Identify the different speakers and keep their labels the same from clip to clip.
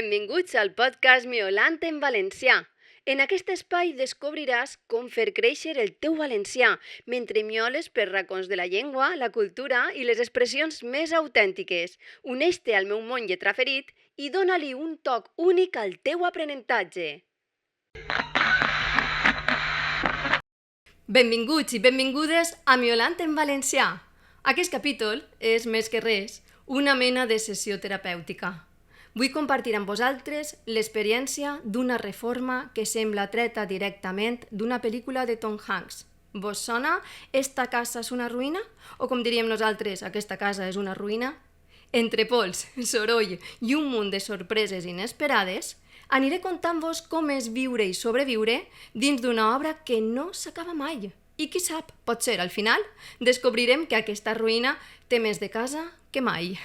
Speaker 1: Benvinguts al podcast Miolant en valencià. En aquest espai descobriràs com fer créixer el teu valencià mentre mioles per racons de la llengua, la cultura i les expressions més autèntiques. Uneix-te al meu món lletraferit i dóna-li un toc únic al teu aprenentatge. Benvinguts i benvingudes a Miolant en valencià. Aquest capítol és, més que res, una mena de sessió terapèutica. Vull compartir amb vosaltres l'experiència d'una reforma que sembla treta directament d'una pel·lícula de Tom Hanks. Vos sona «Esta casa és una ruïna?» O com diríem nosaltres, «Aquesta casa és una ruïna?» Entre pols, soroll i un munt de sorpreses inesperades, aniré contant-vos com és viure i sobreviure dins d'una obra que no s'acaba mai. I qui sap, potser al final descobrirem que aquesta ruïna té més de casa que mai.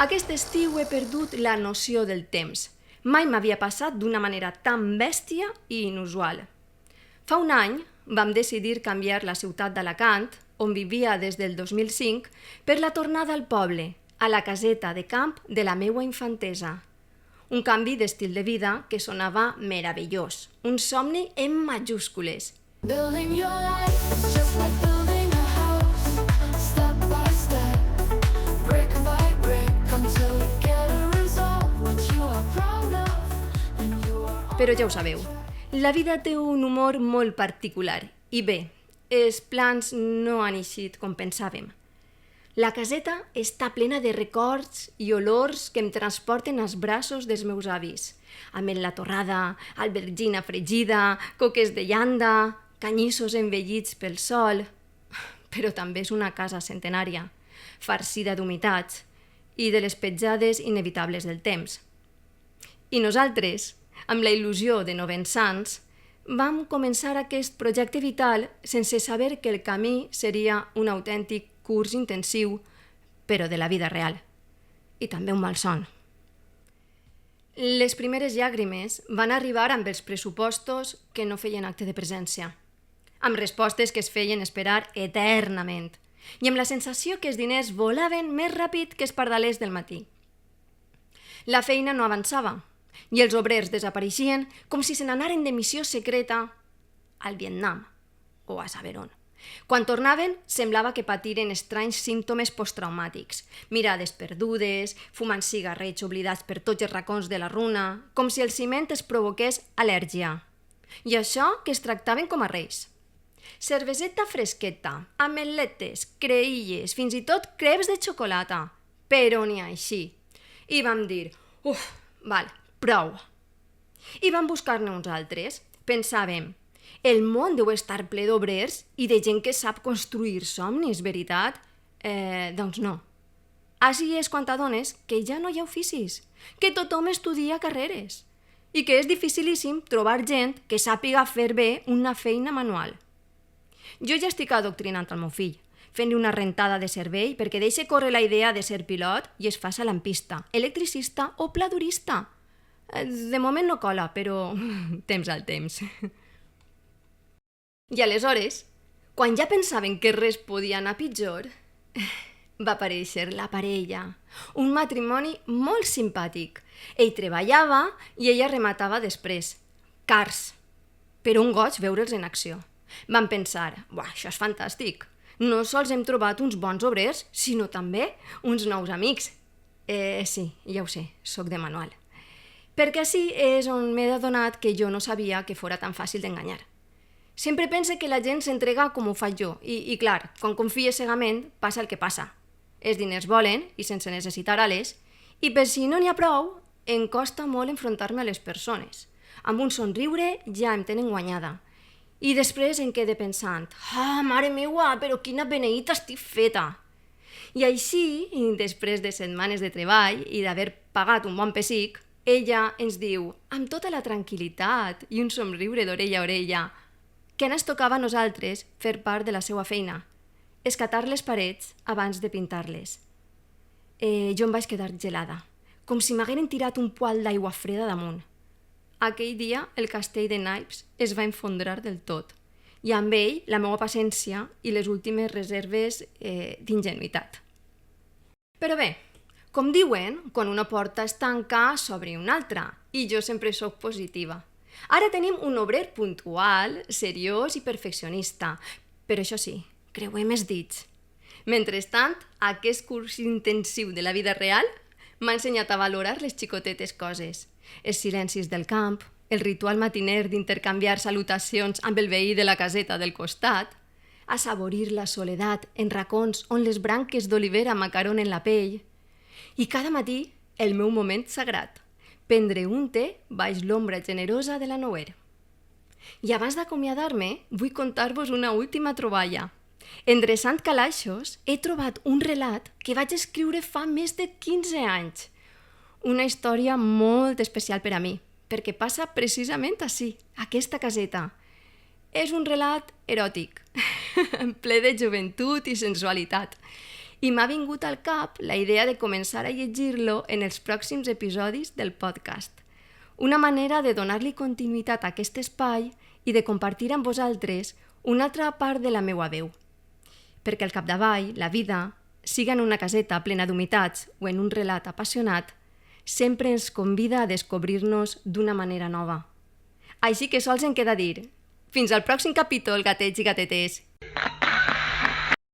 Speaker 1: Aquest estiu he perdut la noció del temps. Mai m'havia passat d'una manera tan bèstia i inusual. Fa un any vam decidir canviar la ciutat d'Alacant, on vivia des del 2005, per la tornada al poble, a la caseta de camp de la meua infantesa. Un canvi d'estil de vida que sonava meravellós, un somni en majúscules.
Speaker 2: Building your life is just like building a house, step by step, brick by brick, until you get a result which you are proud of, and you are...
Speaker 1: Però ja ho sabeu, la vida té un humor molt particular i bé, els plans no han eixit com pensàvem. La caseta està plena de records i olors que em transporten als braços dels meus avis. Amel la torrada, albergina fregida, coques de llanda, canyissos envellits pel sol... Però també és una casa centenària, farcida d'humitats i de les petjades inevitables del temps. I nosaltres, amb la il·lusió de novens sants, vam començar aquest projecte vital sense saber que el camí seria un autèntic curs intensiu, però de la vida real. I també un malson. Les primeres llàgrimes van arribar amb els pressupostos que no feien acte de presència, amb respostes que es feien esperar eternament i amb la sensació que els diners volaven més ràpid que els pardalers del matí. La feina no avançava i els obrers desapareixien com si se n'anaren de missió secreta al Vietnam o a saber on. Quan tornaven, semblava que patiren estranys símptomes posttraumàtics, mirades perdudes, fumant cigarrets oblidats per tots els racons de la runa, com si el ciment es provoqués al·lèrgia. I això que es tractaven com a reis. Cerveseta fresqueta, ametletes, creïlles, fins i tot creps de xocolata, però n'hi ha així. I vam dir, val, prou. I vam buscar-ne uns altres. Pensàvem, el món deu estar ple d'obrers i de gent que sap construir somnis, veritat? Doncs no. Així és quan t'adones que ja no hi ha oficis, que tothom estudia carreres i que és dificilíssim trobar gent que sàpiga fer bé una feina manual. Jo ja estic adoctrinant el meu fill, fent-li una rentada de cervell perquè deixi córrer la idea de ser pilot i es faça lampista, electricista o pladurista. De moment no cola, però temps al temps. I aleshores, quan ja pensaven que res podia anar pitjor, va aparèixer la parella, un matrimoni molt simpàtic. Ell treballava i ella rematava després. Cars, però un goig veure'ls en acció. Vam pensar, això és fantàstic. No sols hem trobat uns bons obrers, sinó també uns nous amics. Sí, ja ho sé, soc de manual. Perquè així és on m'he adonat que jo no sabia que fora tan fàcil d'enganyar. Sempre pense que la gent s'entrega com ho faig jo i clar, quan confie cegament passa el que passa. Els diners volen i sense necessitar ales i per si no n'hi ha prou, em costa molt enfrontar-me a les persones. Amb un somriure ja em tenen guanyada. I després em quede pensant, mare meua, però quina beneïta estic feta. I així, després de setmanes de treball i d'haver pagat un bon pessic, ella ens diu, amb tota la tranquil·litat i un somriure d'orella a orella, que ens tocava a nosaltres fer part de la seva feina, escatar les parets abans de pintar-les. Jo em vaig quedar gelada, com si m'hagueren tirat un poal d'aigua freda damunt. Aquell dia el castell de naips es va enfondrar del tot i amb ell la meva paciència i les últimes reserves d'ingenuïtat. Però bé, com diuen, quan una porta es tanca, s'obre una altra, i jo sempre sóc positiva. Ara tenim un obrer puntual, seriós i perfeccionista, però això sí, creuem els dits. Mentrestant, aquest curs intensiu de la vida real m'ha ensenyat a valorar les xicotetes coses, els silencis del camp, el ritual matiner d'intercanviar salutacions amb el veí de la caseta del costat, assaborir la soledat en racons on les branques d'olivera m'acaronen la pell, i cada matí el meu moment sagrat, prendre un té baix l'ombra generosa de la nouer. I abans d'acomiadar-me, vull contar-vos una última troballa. Endreçant calaixos, he trobat un relat que vaig escriure fa més de 15 anys. Una història molt especial per a mi, perquè passa precisament ací, a aquesta caseta. És un relat eròtic, ple de joventut i sensualitat. I m'ha vingut al cap la idea de començar a llegir-lo en els pròxims episodis del podcast. Una manera de donar-li continuïtat a aquest espai i de compartir amb vosaltres una altra part de la meua veu. Perquè al capdavall, la vida, siga en una caseta plena d'humitats o en un relat apassionat, sempre ens convida a descobrir-nos d'una manera nova. Així que sols em queda dir, fins al pròxim capítol, gatets i gatetes!